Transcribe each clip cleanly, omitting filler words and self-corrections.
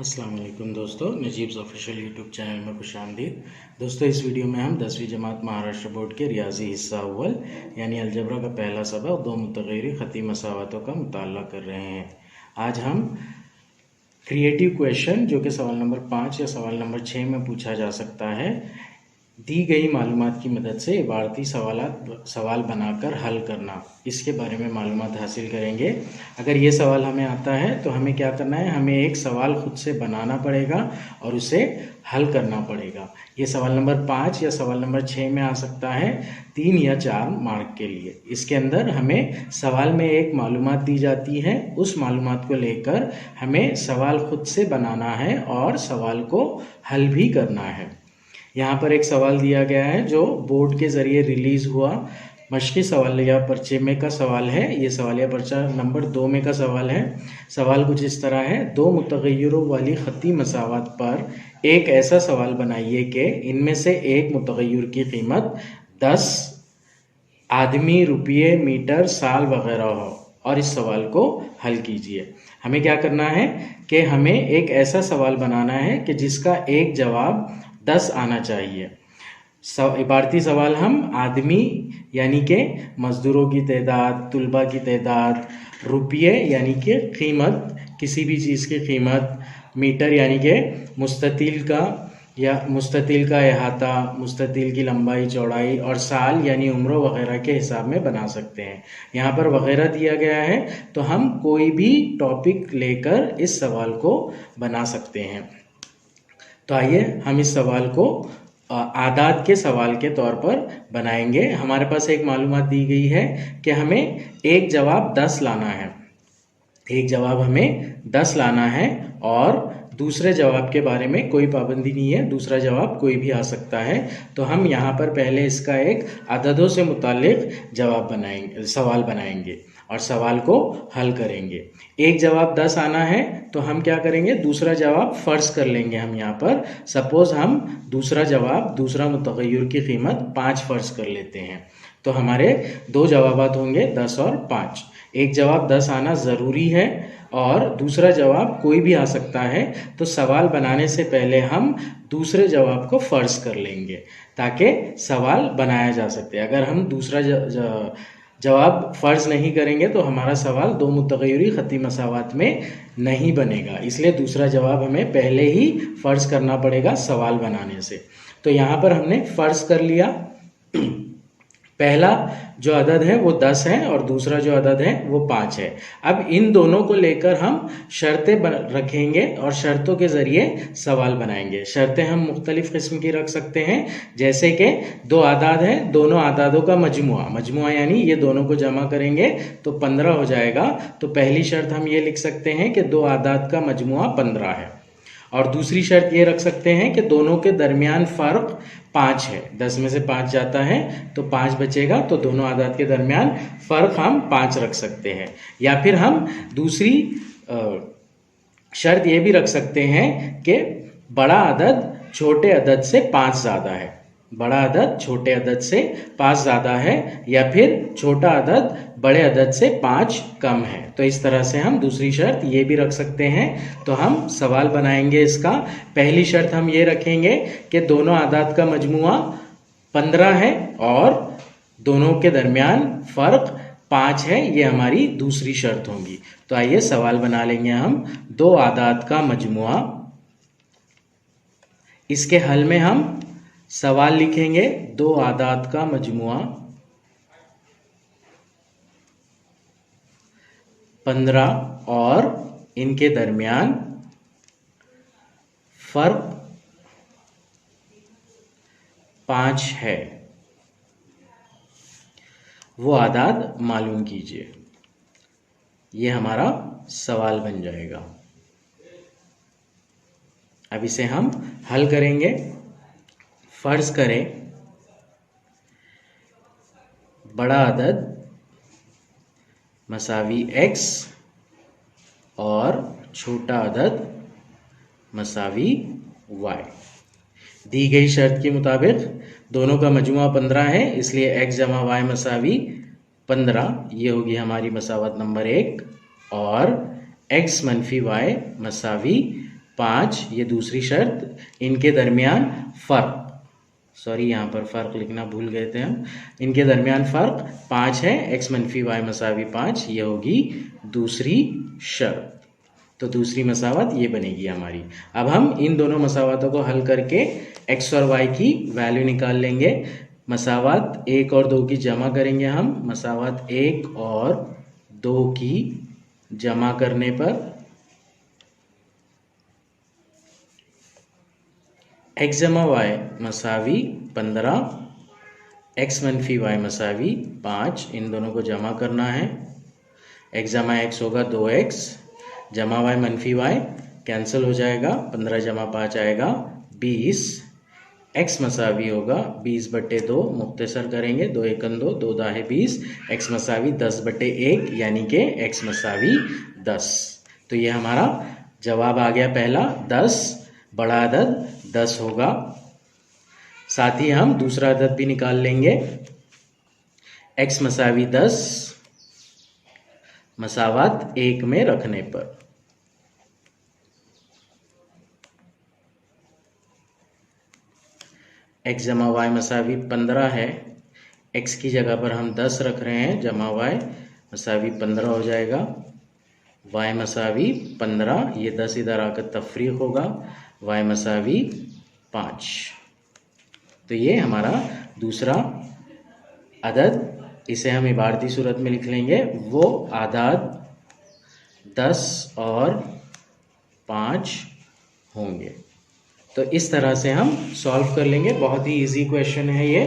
अस्सलाम वालेकुम दोस्तों, नजीब्स ऑफिशियल यूट्यूब चैनल में खुशामदीद। दोस्तों, इस वीडियो में हम 10वीं जमात महाराष्ट्र बोर्ड के रियाजी हिस्सा अव्वल यानी अलजबरा का पहला सबक दो मुतग़य्यरी ख़ती मसावतों का मुताला कर रहे हैं। आज हम क्रिएटिव क्वेश्चन जो कि सवाल नंबर 5 या सवाल नंबर 6 में पूछा जा सकता है, दी गई मालूमात की मदद से इबारती सवाल बनाकर हल करना, इसके बारे में मालूमात हासिल करेंगे। अगर ये सवाल हमें आता है तो हमें क्या करना है, हमें एक सवाल खुद से बनाना पड़ेगा और उसे हल करना पड़ेगा। ये सवाल नंबर 5 या सवाल नंबर 6 में आ सकता है 3 या 4 मार्क के लिए। इसके अंदर हमें सवाल में एक मालूमात दी जाती है, उस मालूमात को लेकर हमें सवाल खुद से बनाना है और सवाल को हल भी करना है। यहाँ पर एक सवाल दिया गया है जो बोर्ड के ज़रिए रिलीज़ हुआ मशक़ी सवालिया पर्चे में का सवाल है। ये सवालिया पर्चा नंबर 2 में का सवाल है। सवाल कुछ इस तरह है, दो मुतग़य्यरों वाली ख़ती मसावत पर एक ऐसा सवाल बनाइए कि इनमें से एक मुतग़य्यर की कीमत 10 आदमी, रुपये, मीटर, साल वगैरह हो और इस सवाल को हल कीजिए। हमें क्या करना है कि हमें एक ऐसा सवाल बनाना है कि जिसका एक जवाब 10 आना चाहिए। इबारती सवाल हम आदमी यानी कि मज़दूरों की तादाद, तुलबा की तादाद, रुपये यानी कि कीमत, किसी भी चीज़ की कीमत, मीटर यानी कि मुस्ततील का अहाता, मुस्ततील की लंबाई चौड़ाई और साल यानी उम्र वगैरह के हिसाब में बना सकते हैं। यहाँ पर वगैरह दिया गया है तो हम कोई भी टॉपिक लेकर इस सवाल को बना सकते हैं। तो आइए हम इस सवाल को आदाद के सवाल के तौर पर बनाएंगे। हमारे पास एक मालूमात दी गई है कि हमें एक जवाब 10 लाना है, एक जवाब हमें 10 लाना है और दूसरे जवाब के बारे में कोई पाबंदी नहीं है, दूसरा जवाब कोई भी आ सकता है। तो हम यहाँ पर पहले इसका एक अददों से मुतालिक सवाल बनाएंगे और सवाल को हल करेंगे। एक जवाब 10 आना है तो हम क्या करेंगे, दूसरा जवाब फ़र्ज़ कर लेंगे। हम यहाँ पर सपोज़ हम दूसरा मुतग़य्यर की कीमत 5 फ़र्ज़ कर लेते हैं। तो हमारे दो जवाबात होंगे 10 और 5। एक जवाब 10 आना ज़रूरी है और दूसरा जवाब कोई भी आ सकता है। तो सवाल बनाने से पहले हम दूसरे जवाब को फ़र्ज़ कर लेंगे ताकि सवाल बनाया जा सके। अगर हम दूसरा जवाब फ़र्ज़ नहीं करेंगे तो हमारा सवाल दो मुतग़य्यरी ख़ती मसावत में नहीं बनेगा। इसलिए दूसरा जवाब हमें पहले ही फ़र्ज़ करना पड़ेगा सवाल बनाने से। तो यहाँ पर हमने फ़र्ज़ कर लिया, पहला जो अदद है वो 10 है और दूसरा जो अदद है वो 5 है। अब इन दोनों को लेकर हम शर्तें रखेंगे और शर्तों के ज़रिए सवाल बनाएंगे। शर्तें हम मुख्तलिफ़ किस्म की रख सकते हैं, जैसे कि दो आदाद हैं, दोनों आदादों का मजमुआ यानी ये दोनों को जमा करेंगे तो 15 हो जाएगा। तो पहली शर्त हम ये लिख सकते हैं कि दो आदाद का मजमुआ 15 है और दूसरी शर्त ये रख सकते हैं कि दोनों के दरमियान फ़र्क 5 है। 10 में से 5 जाता है तो 5 बचेगा, तो दोनों आदाद के दरमियान फ़र्क हम 5 रख सकते हैं। या फिर हम दूसरी शर्त ये भी रख सकते हैं कि बड़ा अदद छोटे अदद से 5 ज़्यादा है, बड़ा अदद छोटे अदद से 5 ज़्यादा है, या फिर छोटा अदद बड़े अदद से 5 कम है। तो इस तरह से हम दूसरी शर्त ये भी रख सकते हैं। तो हम सवाल बनाएंगे इसका। पहली शर्त हम ये रखेंगे कि दोनों आदाद का मजमुआ 15 है और दोनों के दरमियान फ़र्क 5 है, ये हमारी दूसरी शर्त होगी। तो आइए सवाल बना लेंगे हम, दो आदाद का मजमुआ। इसके हल में हम सवाल लिखेंगे, दो आदाद का मजमुआ 15 और इनके दरमियान फ़र्क 5 है, वो आदाद मालूम कीजिए। ये हमारा सवाल बन जाएगा। अब इसे हम हल करेंगे। फ़र्ज़ करें बड़ा अदद मसावी x और छोटा अदद मसावी y। दी गई शर्त के मुताबिक दोनों का मजमुआ 15 है, इसलिए x जमा y मसावी 15, ये होगी हमारी मसावत नंबर 1, और x मनफी y मसावी 5, ये दूसरी शर्त, इनके दरमियान फ़र्क, सॉरी यहाँ पर फ़र्क लिखना भूल गए थे हम, इनके दरमियान फ़र्क 5 है, x मनफी y मसावी 5, ये होगी दूसरी शर्त। तो दूसरी मसावत ये बनेगी हमारी। अब हम इन दोनों मसावतों को हल करके x और y की वैल्यू निकाल लेंगे। मसावत 1 और 2 की जमा करेंगे हम। मसावत 1 और 2 की जमा करने पर x जमा y मसावी 15, x मनफी y मसावी 5, इन दोनों को जमा करना है। x जमा x होगा 2x, जमा y मनफी y कैंसिल हो जाएगा, 15 जमा 5 आएगा 20, x मसावी होगा 20/2, मुख्तसर करेंगे, 2 एकन 2, 2 दाहे 20, x मसावी 10/1 यानी कि x मसावी 10। तो ये हमारा जवाब आ गया पहला, 10, बड़ा अदद 10 होगा। साथ ही हम दूसरा अदद भी निकाल लेंगे, x मसावी 10 मसावत 1 में रखने पर। x जमा y मसावी 15 है, x की जगह पर हम 10 रख रहे हैं, जमा y मसावी 15 हो जाएगा, y मसावी 15, ये 10 इधर आकर तफरीक होगा, y मसावी 5। तो ये हमारा दूसरा अदद, इसे हम इबारती सूरत में लिख लेंगे, वो आदाद 10 और 5 होंगे। तो इस तरह से हम सॉल्व कर लेंगे। बहुत ही इजी क्वेश्चन है ये।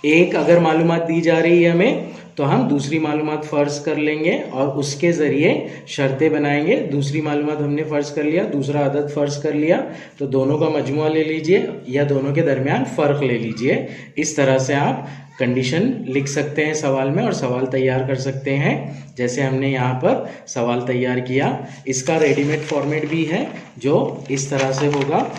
एक अगर मालूमात दी जा रही है हमें तो हम दूसरी मालूमात फ़र्ज कर लेंगे और उसके ज़रिए शर्तें बनाएंगे। दूसरी मालूमात हमने फ़र्ज कर लिया, दूसरा अदद फ़र्ज कर लिया, तो दोनों का मजमुआ ले लीजिए या दोनों के दरमियान फ़र्क ले लीजिए। इस तरह से आप कंडीशन लिख सकते हैं सवाल में और सवाल तैयार कर सकते हैं, जैसे हमने यहाँ पर सवाल तैयार किया। इसका रेडीमेड फॉर्मेट भी है जो इस तरह से होगा।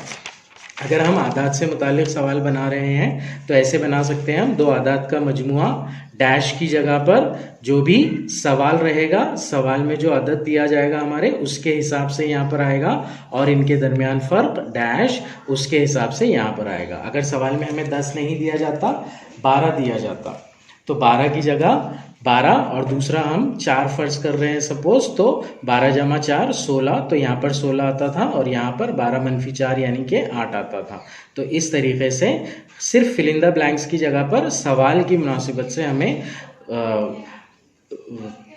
अगर हम आदाद से मुतालिक सवाल बना रहे हैं तो ऐसे बना सकते हैं हम, दो आदाद का मजमुआ, डैश की जगह पर जो भी सवाल रहेगा, सवाल में जो अदद दिया जाएगा हमारे, उसके हिसाब से यहाँ पर आएगा, और इनके दरमियान फ़र्क डैश उसके हिसाब से यहाँ पर आएगा। अगर सवाल में हमें 10 नहीं दिया जाता, 12 दिया जाता, तो 12 की जगह 12 और दूसरा हम 4 फर्ज कर रहे हैं सपोज, तो 12 जमा 4 16, तो यहाँ पर 16 आता था और यहाँ पर 12 मनफी 4 यानी कि 8 आता था। तो इस तरीके से सिर्फ फिल इन द ब्लैंक्स की जगह पर सवाल की मुनासिबत से हमें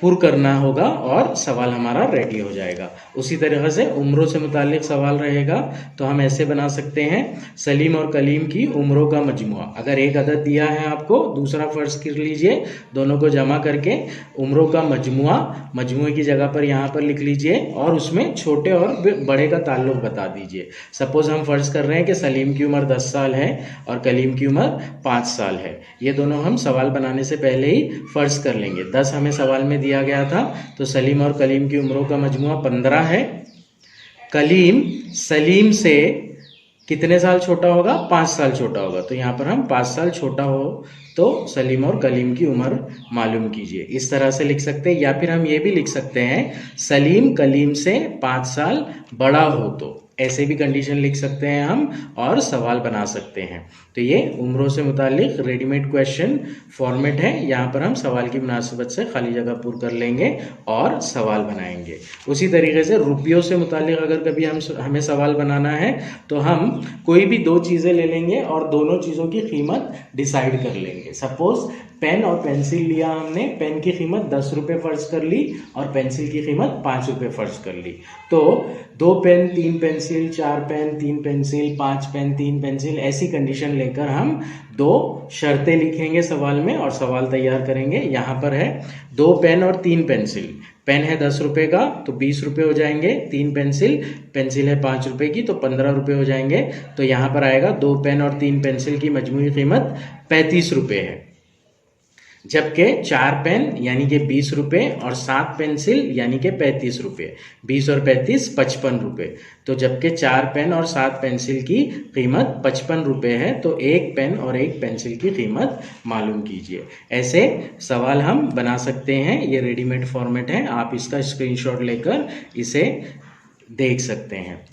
पुर करना होगा और सवाल हमारा रेडी हो जाएगा। उसी तरीके से उम्रों से मुतालिक सवाल रहेगा तो हम ऐसे बना सकते हैं, सलीम और कलीम की उम्रों का मजमुआ। अगर एक अदद दिया है आपको, दूसरा फर्ज कर लीजिए, दोनों को जमा करके उम्रों का मजमुआ, मजमुए की जगह पर यहाँ पर लिख लीजिए और उसमें छोटे और बड़े का ताल्लुक बता दीजिए। सपोज हम फर्ज कर रहे हैं कि सलीम की उम्र 10 साल है और कलीम की उम्र 5 साल है। ये दोनों हम सवाल बनाने से पहले ही फर्ज कर लेंगे। 10 हमें सवाल में दिया गया था, तो सलीम और कलीम की उम्रों का मजमुआ 15 है। कलीम सलीम से कितने साल छोटा होगा? 5 साल छोटा होगा, तो यहाँ पर हम 5 साल छोटा हो तो सलीम और कलीम की उम्र मालूम कीजिए। इस तरह से लिख सकते हैं, या फिर हम ये भी लिख सकते हैं सलीम कलीम से 5 साल बड़ा हो, तो ऐसे भी कंडीशन लिख सकते हैं हम और सवाल बना सकते हैं। तो ये उम्रों से मुतालिक रेडीमेड क्वेश्चन फॉर्मेट है। यहाँ पर हम सवाल की मुनासिबत से खाली जगह पूर कर लेंगे और सवाल बनाएंगे। उसी तरीके से रुपयों से मुतालिक अगर कभी हमें सवाल बनाना है तो हम कोई भी 2 चीज़ें ले लेंगे और दोनों चीज़ों की कीमत डिसाइड कर लेंगे। सपोज पेन और पेंसिल लिया हमने, पेन की कीमत 10 रुपये फर्ज कर ली और पेंसिल की कीमत 5 रुपये फर्ज कर ली। तो 2 pen 3 pencil, 4 pen 3 pencil, 5 pen 3 pencil, ऐसी कंडीशन लेकर हम 2 शर्तें लिखेंगे सवाल में और सवाल तैयार करेंगे। यहाँ पर है 2 पेन और 3 पेंसिल। पेन है 10 रुपये का तो 20 रुपये हो जाएंगे, 3 पेंसिल, पेंसिल है 5 रुपये की तो 15 रुपये हो जाएंगे। तो यहाँ पर आएगा 2 पेन और 3 पेंसिल की मजमूई कीमत 35 रुपये है, जबकि 4 पेन यानी कि 20 रुपये और 7 पेंसिल यानी कि 35 रुपये, 20 और 35 55 रुपये। तो जबकि 4 पेन और 7 पेंसिल की कीमत 55 रुपये है, तो 1 पेन और 1 पेंसिल की कीमत मालूम कीजिए। ऐसे सवाल हम बना सकते हैं। ये रेडीमेड फॉर्मेट है, आप इसका स्क्रीनशॉट लेकर इसे देख सकते हैं।